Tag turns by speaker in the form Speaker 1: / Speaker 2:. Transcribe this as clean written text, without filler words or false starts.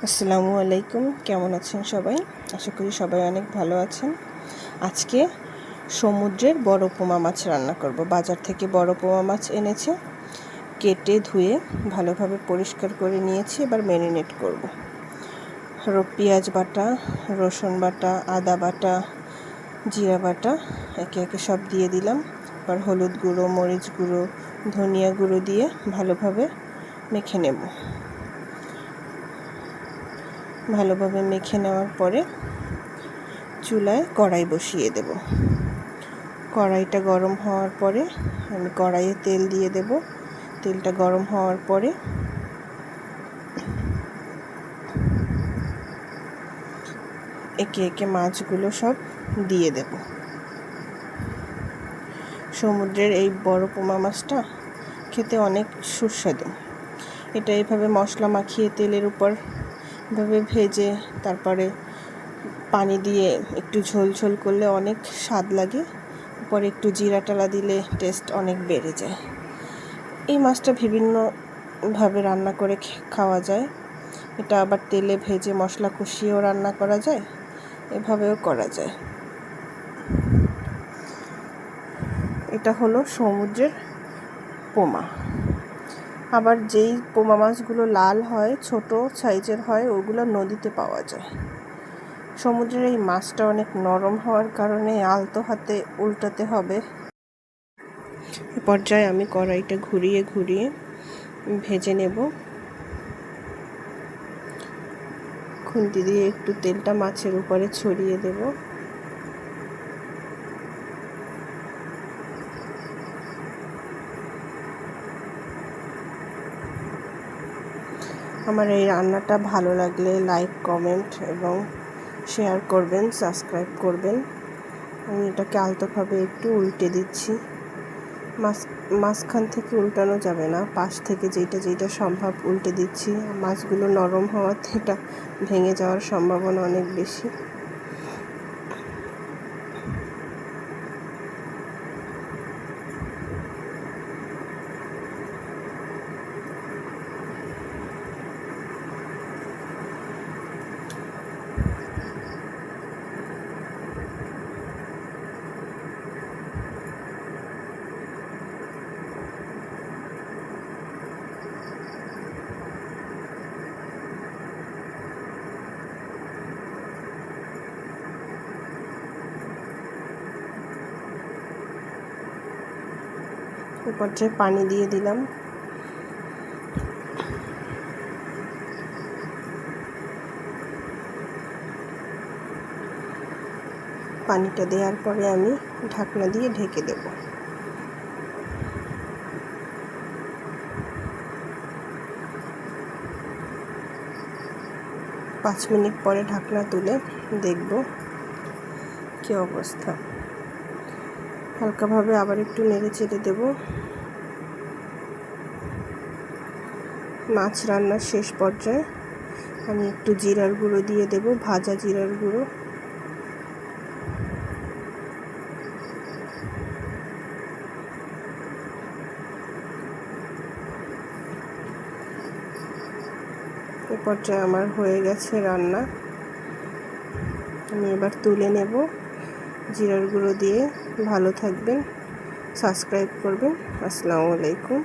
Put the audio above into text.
Speaker 1: আসসালামু আলাইকুম। কেমন আছেন সবাই? আশা করি সবাই অনেক ভালো আছেন। আজকে সমুদ্রের বড় পোমা মাছ রান্না করব। বাজার থেকে বড় পোমা মাছ এনেছে, কেটে ধুয়ে ভালোভাবে পরিষ্কার করে নিয়েছি। এবার ম্যারিনেট করব। পেঁয়াজ বাটা, রসুন বাটা, আদা বাটা, জিরা বাটা একে একে সব দিয়ে দিলাম। এবার হলুদ গুঁড়ো, মরিচ গুঁড়ো, ধনিয়া গুঁড়ো দিয়ে ভালোভাবে মেখে নেব। ভালোভাবে মেখে নেওয়ার পরে চুলায় কড়াই বসিয়ে দেব। কড়াইটা গরম হওয়ার পরে আমি কড়াইয়ে তেল দিয়ে দেব। তেলটা গরম হওয়ার পরে একে একে মাছগুলো সব দিয়ে দেব। সমুদ্রের এই বড় পোমা মাছটা খেতে অনেক সুস্বাদু। এটা এইভাবে মশলা মাখিয়ে তেলের উপর এভাবে ভেজে তারপরে পানি দিয়ে একটু ঝোল ঝোল করলে অনেক স্বাদ লাগে। উপরে একটু জিরা টালা দিলে টেস্ট অনেক বেড়ে যায়। এই মাছটা বিভিন্নভাবে রান্না করে খাওয়া যায়। এটা আবার তেলে ভেজে মশলা কষিয়েও রান্না করা যায়, এভাবেও করা যায়। এটা হলো সমুদ্রের পোমা। আবার যেই পোমা মাছগুলো লাল হয়, ছোট সাইজের হয়, ওগুলো নদীতে পাওয়া যায়। সমুদ্রের এই মাছটা অনেক নরম হওয়ার কারণে আলতো হাতে উল্টাতে হবে। এ পর্যায়ে আমি কড়াইটা ঘুরিয়ে ঘুরিয়ে ভেজে নেব। খুন্তি দিয়ে একটু তেলটা মাছের উপরে ছড়িয়ে দেব। আমার এই রান্নাটা ভালো লাগলে লাইক, কমেন্ট এবং শেয়ার করবেন, সাবস্ক্রাইব করবেন। আমি এটাকে আলতোভাবে একটু উল্টে দিচ্ছি। মাঝখান থেকে উল্টানো যাবে না, পাশ থেকে যেটা সম্ভব উল্টে দিচ্ছি। মাছগুলো নরম হওয়াতে এটা ভেঙে যাওয়ার সম্ভাবনা অনেক বেশি। এ পর্যায়ে পানি দিয়ে দিলাম। পানিটা দেওয়ার পরে আমি ঢাকনা দিয়ে ঢেকে দেব। পাঁচ মিনিট পরে ঢাকনা তুলে দেখব কী অবস্থা। হালকাভাবে আবার একটু নেড়ে চেড়ে দেব। মাছ রান্নার শেষ পর্যায়ে আমি একটু জিরার গুঁড়ো দিয়ে দেব, ভাজা জিরার গুঁড়ো। এ পর্যায়ে আমার হয়ে গেছে রান্না। আমি এবার তুলে নেব। জিরার গুঁড়ো দিয়ে ভালো থাকবেন, সাবস্ক্রাইব করবেন। আসসালামু আলাইকুম।